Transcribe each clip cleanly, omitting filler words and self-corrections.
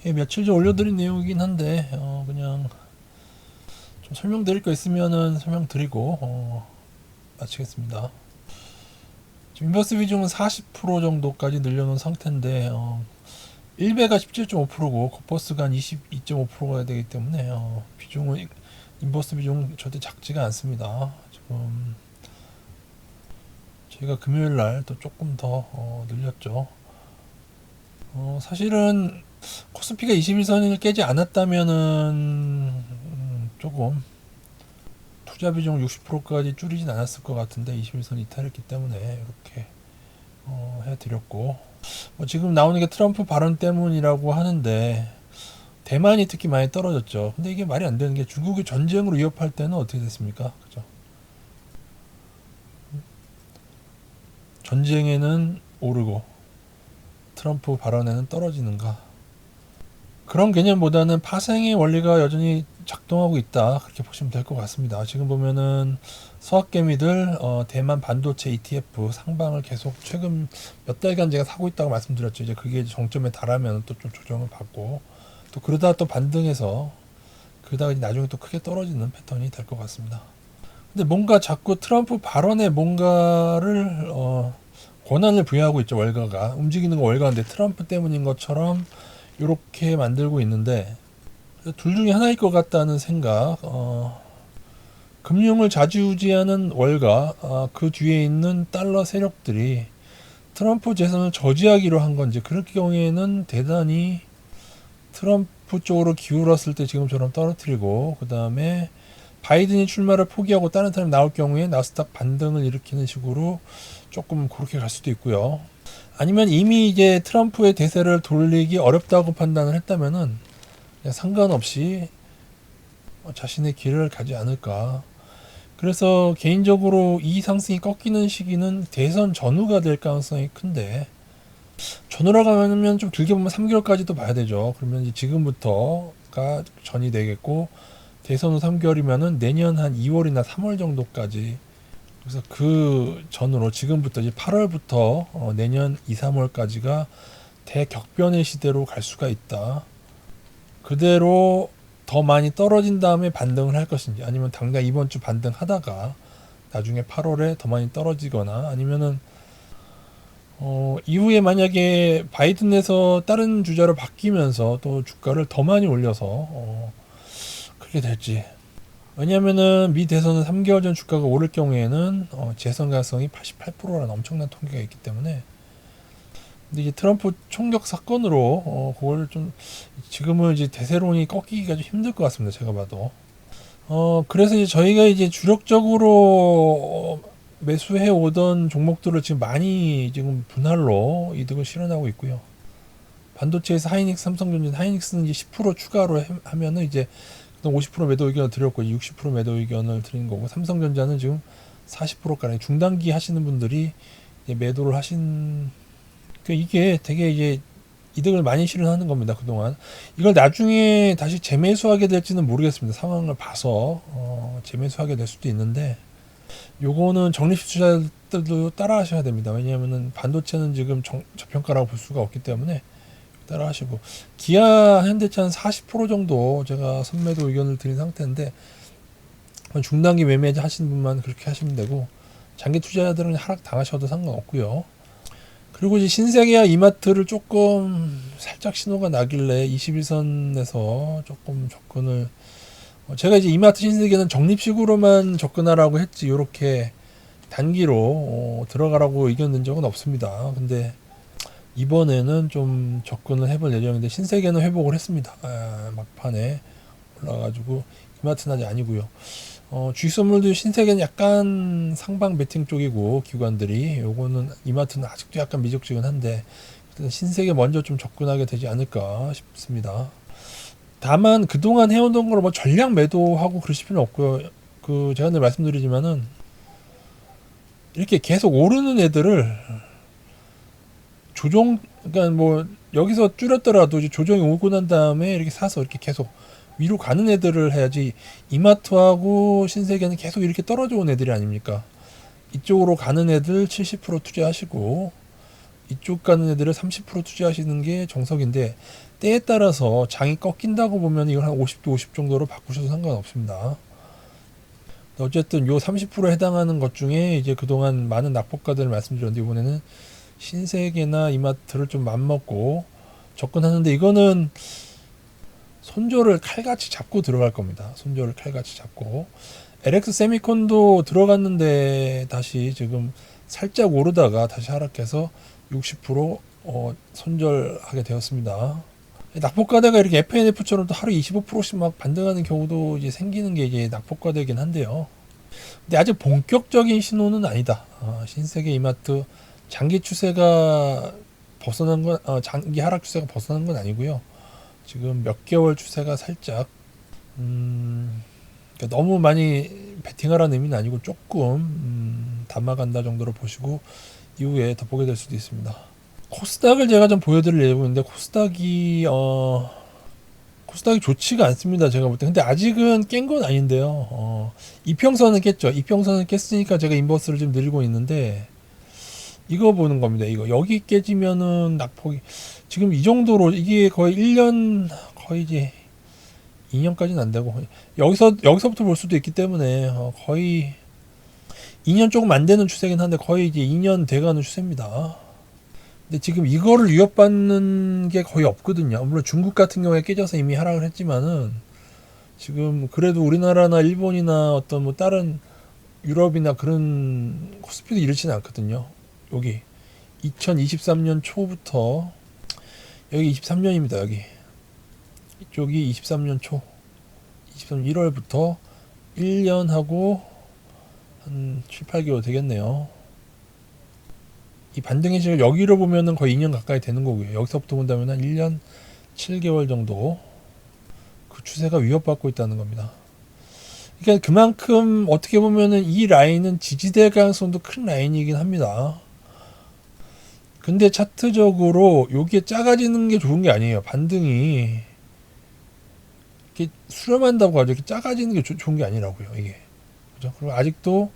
예, 며칠 전 올려드린 내용이긴 한데 그냥 좀 설명드릴 거 있으면은 설명드리고 마치겠습니다. 지금 인버스 비중은 40% 정도까지 늘려놓은 상태인데 1배가 17.5%고 코퍼스가 한 22.5%가 되기 때문에 비중은 인버스 비중 절대 작지가 않습니다. 지금 저희가 금요일 날 또 조금 더 늘렸죠. 사실은 코스피가 21선을 깨지 않았다면은 조금 투자 비중 60%까지 줄이진 않았을 것 같은데 21선 이탈했기 때문에 이렇게 해드렸고 지금 나오는 게 트럼프 발언 때문이라고 하는데 대만이 특히 많이 떨어졌죠. 근데 이게 말이 안 되는 게 중국이 전쟁으로 위협할 때는 어떻게 됐습니까? 그죠? 전쟁에는 오르고 트럼프 발언에는 떨어지는가? 그런 개념보다는 파생의 원리가 여전히 작동하고 있다 그렇게 보시면 될 것 같습니다. 지금 보면은 서학개미들 대만 반도체 ETF 상방을 계속 최근 몇 달간 제가 사고 있다고 말씀드렸죠. 이제 그게 정점에 달하면 또 좀 조정을 받고 또 그러다 또 반등해서 그러다가 나중에 또 크게 떨어지는 패턴이 될 것 같습니다. 근데 뭔가 자꾸 트럼프 발언에 뭔가를 권한을 부여하고 있죠. 월가가 움직이는 거 월가인데 트럼프 때문인 것처럼 이렇게 만들고 있는데 둘 중에 하나일 것 같다는 생각. 금융을 좌지우지하는 월가 그 뒤에 있는 달러 세력들이 트럼프 재선을 저지하기로 한 건지 그럴 경우에는 대단히 트럼프 쪽으로 기울었을 때 지금처럼 떨어뜨리고 그 다음에 바이든이 출마를 포기하고 다른 사람이 나올 경우에 나스닥 반등을 일으키는 식으로 조금 그렇게 갈 수도 있고요. 아니면 이미 이제 트럼프의 대세를 돌리기 어렵다고 판단을 했다면은 그냥 상관없이 자신의 길을 가지 않을까. 그래서 개인적으로 이 상승이 꺾이는 시기는 대선 전후가 될 가능성이 큰데 전후라고 하면 좀 길게 보면 3개월까지도 봐야 되죠. 그러면 이제 지금부터가 전이 되겠고 대선 후 3개월이면은 내년 한 2월이나 3월 정도까지 그래서 그 전으로 지금부터 이제 8월부터 내년 2, 3월까지가 대격변의 시대로 갈 수가 있다. 그대로 더 많이 떨어진 다음에 반등을 할 것인지 아니면 당장 이번 주 반등하다가 나중에 8월에 더 많이 떨어지거나 아니면은 이후에 만약에 바이든에서 다른 주자로 바뀌면서 또 주가를 더 많이 올려서 그렇게 될지 왜냐면은 미 대선은 3개월 전 주가가 오를 경우에는 재선 가능성이 88%라는 엄청난 통계가 있기 때문에 근데 이제 트럼프 총격 사건으로 그걸 좀 지금은 이제 대세론이 꺾이기가 좀 힘들 것 같습니다. 제가 봐도. 그래서 이제 저희가 이제 주력적으로 매수해 오던 종목들을 지금 많이 지금 분할로 이득을 실현하고 있고요. 반도체에서 하이닉스, 삼성전자, 하이닉스는 이제 10% 추가로 하면은 이제 50% 매도 의견을 드렸고 60% 매도 의견을 드린 거고 삼성전자는 지금 40%가량 중단기 하시는 분들이 이제 매도를 하신 이게 되게 이제 이득을 많이 실현하는 겁니다. 그동안 이걸 나중에 다시 재매수하게 될지는 모르겠습니다. 상황을 봐서 재매수하게 될 수도 있는데 요거는 적립식 투자들도 따라 하셔야 됩니다. 왜냐하면은 반도체는 지금 저평가라고 볼 수가 없기 때문에 따라 하시고 기아 현대차는 40% 정도 제가 선매도 의견을 드린 상태인데 중단기 매매 하시는 분만 그렇게 하시면 되고 장기 투자자들은 하락 당하셔도 상관없고요. 그리고 이제 신세계와 이마트를 조금 살짝 신호가 나길래 21선에서 조금 접근을 제가 이제 이마트 신세계는 적립식으로만 접근하라고 했지 이렇게 단기로 들어가라고 의견 낸 적은 없습니다. 근데 이번에는 좀 접근을 해볼 예정인데 신세계는 회복을 했습니다. 막판에 올라가지고 이마트는 아직 아니고요. 주식 선물도 신세계는 약간 상방 베팅 쪽이고 기관들이 요거는 이마트는 아직도 약간 미적지근한데 신세계 먼저 좀 접근하게 되지 않을까 싶습니다. 다만 그동안 해오던 걸 뭐 전량 매도하고 그러실 필요는 없고요. 그 제가 늘 말씀드리지만은 이렇게 계속 오르는 애들을 조정 그러니까 뭐 여기서 줄였더라도 조정이 오고 난 다음에 이렇게 사서 이렇게 계속 위로 가는 애들을 해야지 이마트하고 신세계는 계속 이렇게 떨어져 온 애들이 아닙니까? 이쪽으로 가는 애들 70% 투자하시고 이쪽 가는 애들을 30% 투자하시는 게 정석인데 때에 따라서 장이 꺾인다고 보면 이걸 한 50도 50 정도로 바꾸셔도 상관없습니다. 어쨌든 요 30%에 해당하는 것 중에 이제 그동안 많은 낙폭가들을 말씀드렸는데 이번에는 신세계나 이마트를 좀 맘먹고 접근하는데 이거는 손절을 칼같이 잡고 들어갈 겁니다. 손절을 칼같이 잡고 LX 세미콘도 들어갔는데 다시 지금 살짝 오르다가 다시 하락해서 60% 손절하게 되었습니다. 낙폭과대가 이렇게 FNF처럼 또 하루 25%씩 막 반등하는 경우도 이제 생기는 게 이제 낙폭과대긴 한데요. 근데 아직 본격적인 신호는 아니다. 신세계 이마트 장기 추세가 벗어난 건 장기 하락 추세가 벗어난 건 아니고요. 지금 몇 개월 추세가 살짝 그러니까 너무 많이 베팅하라는 의미는 아니고 조금 담아간다 정도로 보시고 이후에 더 보게 될 수도 있습니다. 코스닥을 제가 좀 보여드릴 예정인데 코스닥이 좋지가 않습니다. 제가 볼 때. 근데 아직은 깬 건 아닌데요. 이평선은 깼죠. 이평선은 깼으니까 제가 인버스를 좀 늘리고 있는데 이거 보는 겁니다. 이거 여기 깨지면은 낙폭이 지금 이 정도로 이게 거의 1년 거의 이제 2년까지는 안 되고 여기서부터 볼 수도 있기 때문에 거의 2년 조금 안 되는 추세긴 한데 거의 이제 2년 돼가는 추세입니다. 근데 지금 이거를 위협받는 게 거의 없거든요. 물론 중국 같은 경우에 깨져서 이미 하락을 했지만은 지금 그래도 우리나라나 일본이나 어떤 뭐 다른 유럽이나 그런 코스피도 이렇지는 않거든요. 여기 2023년 초부터 여기 23년입니다. 여기 이쪽이 23년 초 23년 1월부터 1년하고 한 7, 8개월 되겠네요. 이 반등의 시를 여기로 보면은 거의 2년 가까이 되는 거고요. 여기서부터 본다면 한 1년 7개월 정도 그 추세가 위협받고 있다는 겁니다. 그러니까 그만큼 어떻게 보면은 이 라인은 지지될 가능성도 큰 라인이긴 합니다. 근데 차트적으로 여기에 작아지는 게 좋은 게 아니에요. 반등이 이렇게 수렴한다고 하죠. 이렇게 작아지는 게 좋은 게 아니라고요. 이게 그죠? 그리고 아직도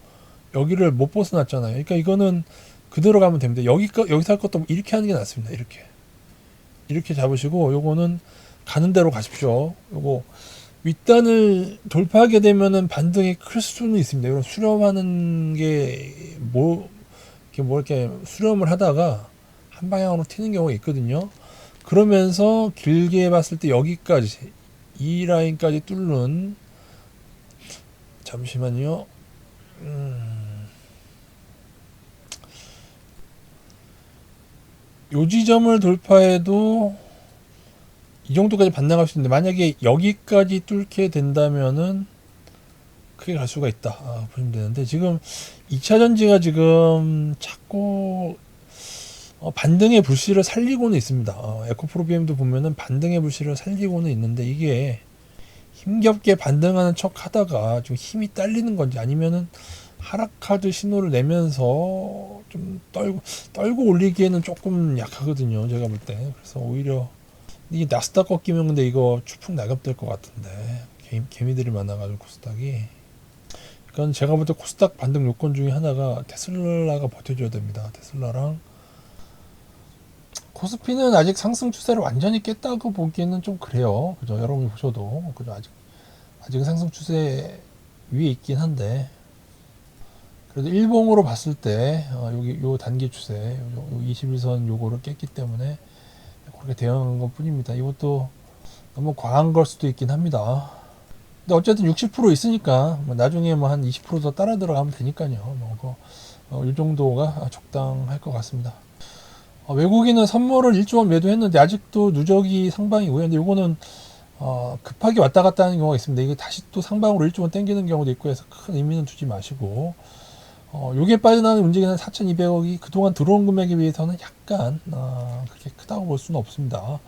여기를 못 벗어났잖아요. 그러니까 이거는 그대로 가면 됩니다. 여기서 할 것도 이렇게 하는 게 낫습니다. 이렇게 잡으시고 요거는 가는 대로 가십시오. 요거 윗단을 돌파하게 되면은 반등이 클 수는 있습니다. 이런 수렴하는 게 이렇게 수렴을 하다가 한 방향으로 튀는 경우가 있거든요. 그러면서 길게 봤을 때 여기까지 이 라인까지 뚫는 잠시만요. 요 지점을 돌파해도 이 정도까지 반등할 수 있는데 만약에 여기까지 뚫게 된다면은 크게 갈 수가 있다 보시면 되는데 지금 2차 전지가 지금 자꾸 반등의 불씨를 살리고는 있습니다. 에코프로비엠도 보면은 반등의 불씨를 살리고는 있는데 이게 힘겹게 반등하는 척 하다가 좀 힘이 딸리는 건지 아니면은 하락카드 신호를 내면서 좀 떨고 올리기에는 조금 약하거든요. 제가 볼 때. 그래서 오히려 이게 나스닥 꺾이면 근데 이거 추풍 낙엽될 것 같은데 개미들이 많아가지고 코스닥이. 그러니까 제가 볼 때 코스닥 반등 요건 중에 하나가 테슬라가 버텨줘야 됩니다. 테슬라랑 코스피는 아직 상승 추세를 완전히 깼다고 보기에는 좀 그래요. 그죠? 여러분이 보셔도 그죠? 아직은 상승 추세 위에 있긴 한데 그래도 일봉으로 봤을 때 여기 요 단기 추세 요 21선 요거를 깼기 때문에 그렇게 대응한 것 뿐입니다. 이것도 너무 과한 걸 수도 있긴 합니다. 근데 어쨌든 60% 있으니까 뭐 나중에 뭐 한 20% 더 따라 들어가면 되니까요. 이 정도가 적당할 것 같습니다. 외국인은 선물을 1조 원 매도했는데 아직도 누적이 상방이고요. 근데 요거는 급하게 왔다 갔다 하는 경우가 있습니다. 이게 다시 또 상방으로 1조 원 땡기는 경우도 있고 해서 큰 의미는 두지 마시고 요게 빠져나가는 움직이는 한 4,200억이 그동안 들어온 금액에 비해서는 약간 그렇게 크다고 볼 수는 없습니다.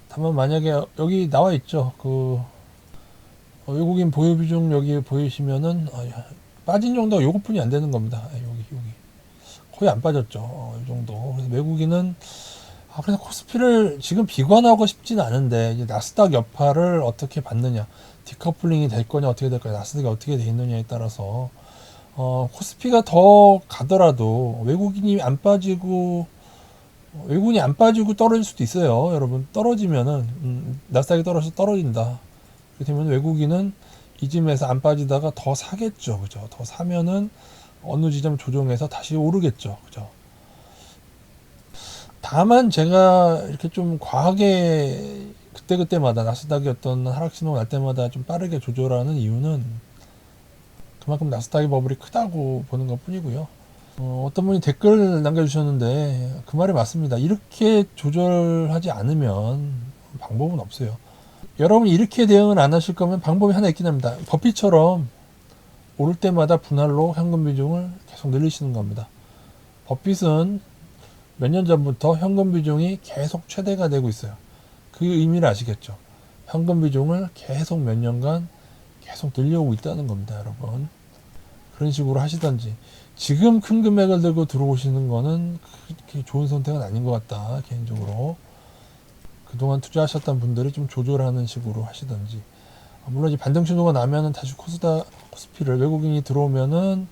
다만 만약에 여기 나와 있죠. 그 외국인 보유 비중 여기 보이시면은 빠진 정도가 요것뿐이 안 되는 겁니다. 여기 거의 안 빠졌죠. 이 정도. 그래서 외국인은 그래서 코스피를 지금 비관하고 싶지는 않은데 이제 나스닥 여파를 어떻게 받느냐, 디커플링이 될 거냐 어떻게 될 거냐, 나스닥이 어떻게 돼 있느냐에 따라서 코스피가 더 가더라도 외국인이 안 빠지고 외국인이 안 빠지고 떨어질 수도 있어요. 여러분 떨어지면은 나스닥이 떨어져서 떨어진다. 그렇게 되면 외국인은 이쯤에서 안 빠지다가 더 사겠죠. 그죠? 더 사면은 어느 지점 조정해서 다시 오르겠죠. 그죠? 다만 제가 이렇게 좀 과하게 그때그때마다 나스닥이 어떤 하락 신호가 날 때마다 좀 빠르게 조절하는 이유는 그만큼 나스닥의 버블이 크다고 보는 것 뿐이고요. 어떤 분이 댓글 남겨주셨는데 그 말이 맞습니다. 이렇게 조절하지 않으면 방법은 없어요. 여러분이 이렇게 대응을 안 하실 거면 방법이 하나 있긴 합니다. 버핏처럼 오를 때마다 분할로 현금 비중을 계속 늘리시는 겁니다. 버핏은 몇 년 전부터 현금 비중이 계속 최대가 되고 있어요. 그 의미를 아시겠죠? 현금 비중을 계속 몇 년간 계속 늘려오고 있다는 겁니다, 여러분. 그런 식으로 하시던지. 지금 큰 금액을 들고 들어오시는 거는 그렇게 좋은 선택은 아닌 것 같다, 개인적으로. 그동안 투자하셨던 분들이 좀 조절하는 식으로 하시던지. 물론 이제 반등 신호가 나면은 다시 코스피를 외국인이 들어오면은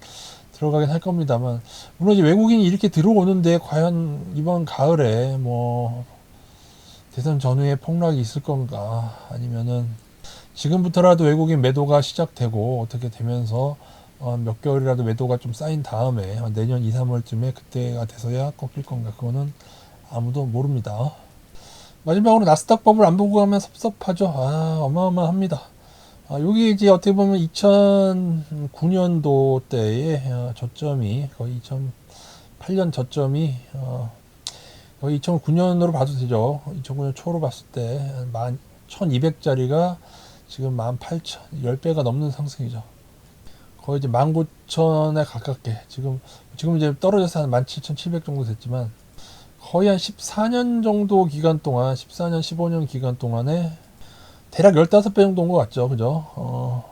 들어가긴 할 겁니다만, 물론 이제 외국인이 이렇게 들어오는데 과연 이번 가을에 뭐 대선 전후에 폭락이 있을 건가, 아니면은 지금부터라도 외국인 매도가 시작되고 어떻게 되면서 몇 개월이라도 매도가 좀 쌓인 다음에 내년 2, 3월쯤에 그때가 돼서야 꺾일 건가, 그거는 아무도 모릅니다. 마지막으로 나스닥 버블 안 보고 가면 섭섭하죠. 어마어마합니다. 여기 이제 어떻게 보면 2009년도 때의 저점이 거의 2008년 저점이 거의 2009년으로 봐도 되죠. 2009년 초로 봤을 때 1200짜리가 지금 18,000, 10배가 넘는 상승이죠. 거의 이제 19,000에 가깝게 지금 이제 떨어져서 한 17,700 정도 됐지만 거의 한 14년 정도 기간 동안 14년 15년 기간 동안에 대략 15배 정도 온 것 같죠. 그죠?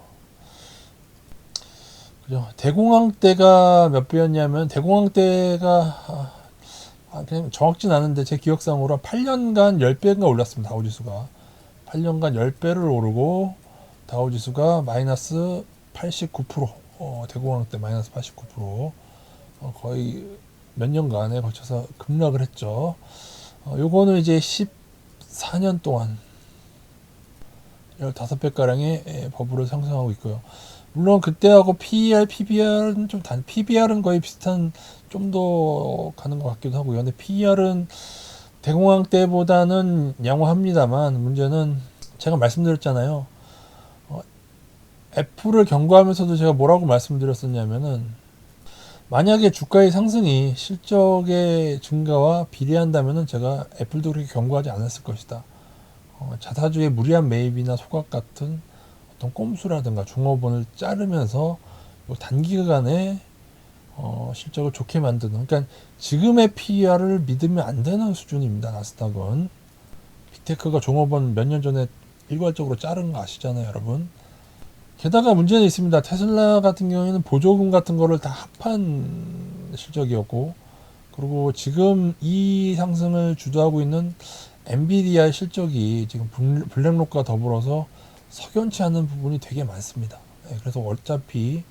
그죠. 대공황 때가 몇 배였냐면 대공황 때가 그냥 정확진 않은데 제 기억상으로 8년간 10배가 올랐습니다. 다우지수가 8년간 10배를 오르고 다우지수가 마이너스 89%, 대공황 때 마이너스 89%, 거의 몇 년간에 걸쳐서 급락을 했죠. 요거는 이제 14년 동안 15배가량의 버블을 상승하고 있고요. 물론 그때하고 PER, PBR은 PBR은 거의 비슷한, 좀 더 가는 것 같기도 하고요. 근데 PER은 대공황 때보다는 양호합니다만, 문제는 제가 말씀드렸잖아요. 애플을 경고하면서도 제가 뭐라고 말씀드렸었냐면은, 만약에 주가의 상승이 실적의 증가와 비례한다면은 제가 애플도 그렇게 경고하지 않았을 것이다. 자사주의 무리한 매입이나 소각 같은 어떤 꼼수라든가 종업원을 자르면서 단기간에 실적을 좋게 만드는, 그러니까 지금의 PER을 믿으면 안 되는 수준입니다. 나스닥은 빅테크가 종업원 몇 년 전에 일괄적으로 자른 거 아시잖아요, 여러분. 게다가 문제는 있습니다. 테슬라 같은 경우에는 보조금 같은 거를 다 합한 실적이었고, 그리고 지금 이 상승을 주도하고 있는 엔비디아의 실적이 지금 블랙록과 더불어서 석연치 않은 부분이 되게 많습니다. 그래서 어차피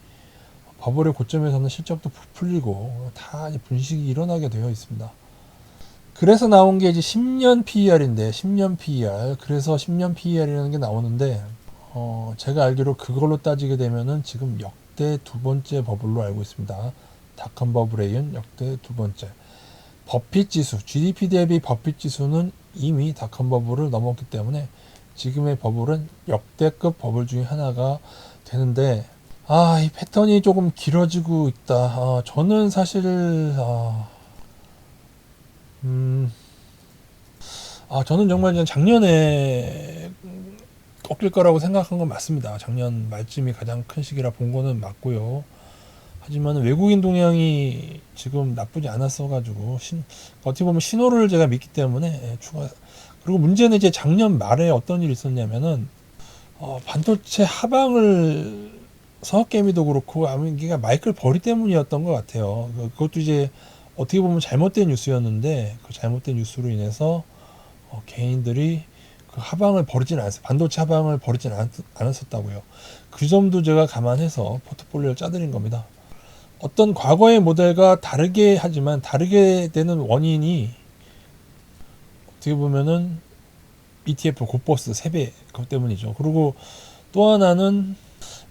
버블의 고점에서는 실적도 풀리고 다 분식이 일어나게 되어 있습니다. 그래서 나온 게 이제 10년 PER인데, 10년 PER. 그래서 10년 PER이라는 게 나오는데, 제가 알기로 그걸로 따지게 되면은 지금 역대 두 번째 버블로 알고 있습니다. 닷컴 버블에 이은 역대 두 번째. 버핏 지수, GDP 대비 버핏 지수는 이미 닷컴 버블을 넘었기 때문에 지금의 버블은 역대급 버블 중에 하나가 되는데, 이 패턴이 조금 길어지고 있다. 저는 사실, 저는 정말 그냥 작년에 꺾일 거라고 생각한 건 맞습니다. 작년 말쯤이 가장 큰 시기라 본 거는 맞고요. 하지만 외국인 동향이 지금 나쁘지 않았어가지고 어떻게 보면 신호를 제가 믿기 때문에 추가. 그리고 문제는 이제 작년 말에 어떤 일이 있었냐면은 반도체 하방을 서학개미도 그렇고 아무 이게 마이클 버리 때문이었던 것 같아요. 그것도 이제 어떻게 보면 잘못된 뉴스였는데 그 잘못된 뉴스로 인해서 개인들이 그 하방을 버리진 않았어요. 반도체 하방을 버리진 않았었다고요. 그 점도 제가 감안해서 포트폴리오를 짜드린 겁니다. 어떤 과거의 모델과 다르게 하지만 다르게 되는 원인이 어떻게 보면은 ETF 고버스 3배 그것 때문이죠. 그리고 또 하나는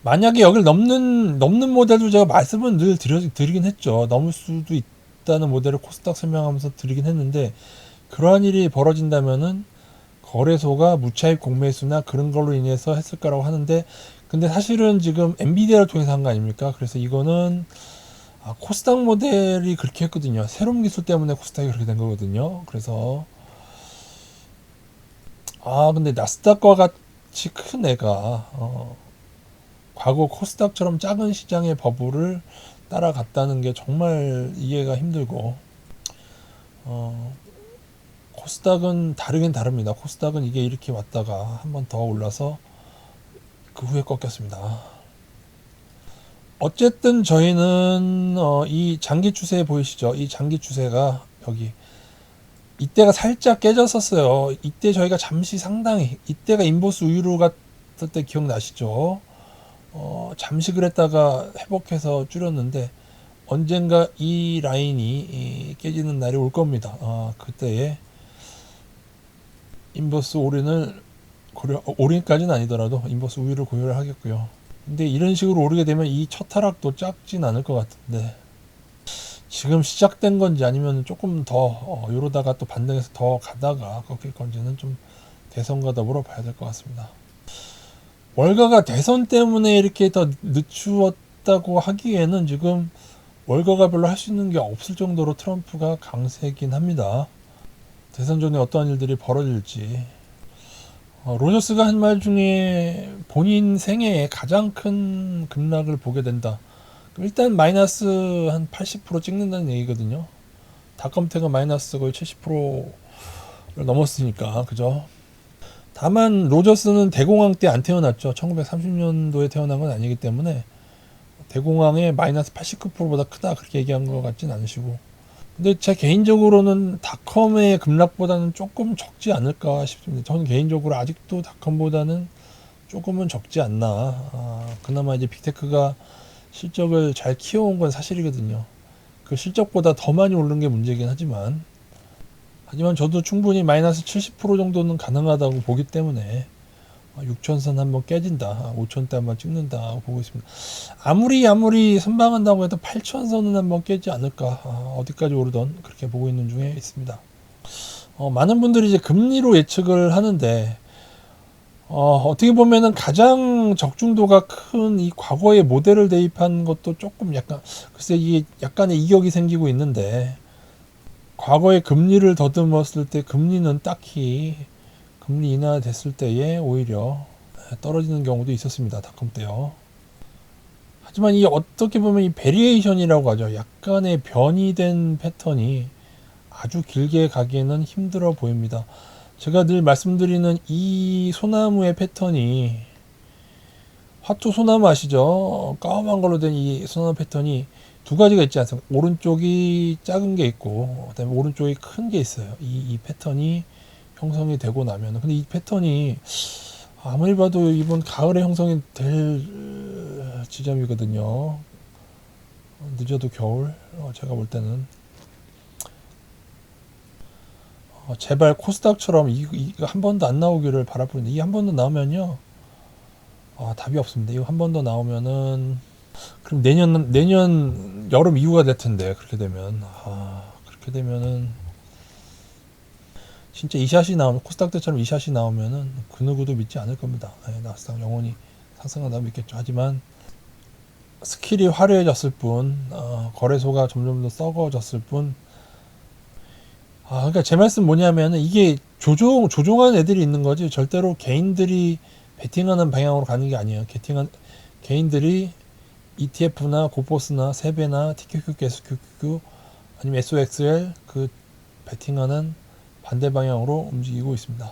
만약에 여기를 넘는 모델도 제가 말씀을 늘 드리긴 했죠. 넘을 수도 있다는 모델을 코스닥 설명하면서 드리긴 했는데, 그러한 일이 벌어진다면은 거래소가 무차입 공매수나 그런 걸로 인해서 했을 거라고 하는데, 근데 사실은 지금 엔비디아를 통해서 한 거 아닙니까? 그래서 이거는 코스닥 모델이 그렇게 했거든요. 새로운 기술 때문에 코스닥이 그렇게 된 거거든요. 그래서 근데 나스닥과 같이 큰 애가 과거 코스닥처럼 작은 시장의 버블을 따라갔다는 게 정말 이해가 힘들고, 코스닥은 다르긴 다릅니다. 코스닥은 이게 이렇게 왔다가 한 번 더 올라서 그 후에 꺾였습니다. 어쨌든 저희는 이 장기 추세 보이시죠? 이 장기 추세가 여기 이때가 살짝 깨졌었어요. 이때 저희가 잠시 상당히, 이때가 인버스 우유로 갔을 때 기억나시죠? 잠시 그랬다가 회복해서 줄였는데 언젠가 이 라인이 깨지는 날이 올 겁니다. 그때에 인버스 올인을 올인까지는 아니더라도 인버스 우위를 고려를 하겠고요. 근데 이런 식으로 오르게 되면 이 첫 하락도 작진 않을 것 같은데, 지금 시작된 건지 아니면 조금 더 요러다가 또 반등해서 더 가다가 꺾일 건지는 좀 대선과 더불어 봐야 될 것 같습니다. 월가가 대선 때문에 이렇게 더 늦추었다고 하기에는 지금 월가가 별로 할 수 있는 게 없을 정도로 트럼프가 강세긴 합니다. 대선 전에 어떠한 일들이 벌어질지. 로저스가 한 말 중에 본인 생애에 가장 큰 급락을 보게 된다. 일단 마이너스 한 80% 찍는다는 얘기거든요. 닷컴텍은 마이너스 거의 70%를 넘었으니까, 그죠? 다만 로저스는 대공황 때 안 태어났죠. 1930년도에 태어난 건 아니기 때문에 대공황의 마이너스 89%보다 크다 그렇게 얘기한 것 같진 않으시고, 근데 제 개인적으로는 닷컴의 급락보다는 조금 적지 않을까 싶습니다. 저는 개인적으로 아직도 닷컴보다는 조금은 적지 않나. 그나마 이제 빅테크가 실적을 잘 키워온 건 사실이거든요. 그 실적보다 더 많이 오른 게 문제긴 하지만 저도 충분히 마이너스 70% 정도는 가능하다고 보기 때문에 6천선 한번 깨진다, 5천대 한번 찍는다 보고 있습니다. 아무리 선방한다고 해도 8천선은 한번 깨지 않을까, 어디까지 오르던 그렇게 보고 있는 중에 있습니다. 많은 분들이 이제 금리로 예측을 하는데, 어떻게 보면은 가장 적중도가 큰 이 과거의 모델을 대입한 것도 조금 약간, 글쎄 이게 약간의 이격이 생기고 있는데, 과거에 금리를 더듬었을 때 금리는 딱히 금리 인하 됐을 때에 오히려 떨어지는 경우도 있었습니다. 닷컴 때요. 하지만 이 어떻게 보면 이 베리에이션이라고 하죠. 약간의 변이된 패턴이 아주 길게 가기에는 힘들어 보입니다. 제가 늘 말씀드리는 이 소나무의 패턴이, 화초 소나무 아시죠? 까만 걸로 된 이 소나무 패턴이 두 가지가 있지 않습니까? 오른쪽이 작은 게 있고 그다음에 오른쪽이 큰 게 있어요. 이 패턴이 형성이 되고 나면, 근데 이 패턴이 아무리 봐도 이번 가을에 형성이 될 지점이거든요. 늦어도 겨울. 제가 볼 때는 제발 코스닥처럼 이거 한 번도 안 나오기를 바라보는데, 이 한 번도 나오면요 답이 없습니다. 이거 한 번 더 나오면은 그럼 내년 여름 이후가 될 텐데, 그렇게 되면은 진짜 이 샷이 나오면, 코스닥 때처럼 이 샷이 나오면은 그 누구도 믿지 않을 겁니다. 나스닥 영원히 상승한다고 믿겠죠. 하지만 스킬이 화려해졌을 뿐, 거래소가 점점 더 썩어졌을 뿐. 그러니까 제 말씀 뭐냐면은 이게 조종한 애들이 있는 거지, 절대로 개인들이 베팅하는 방향으로 가는 게 아니에요. 개인들이 ETF나 고포스나 세배나 TQQ, SQQ 아니면 SOXL 그 베팅하는 반대 방향으로 움직이고 있습니다.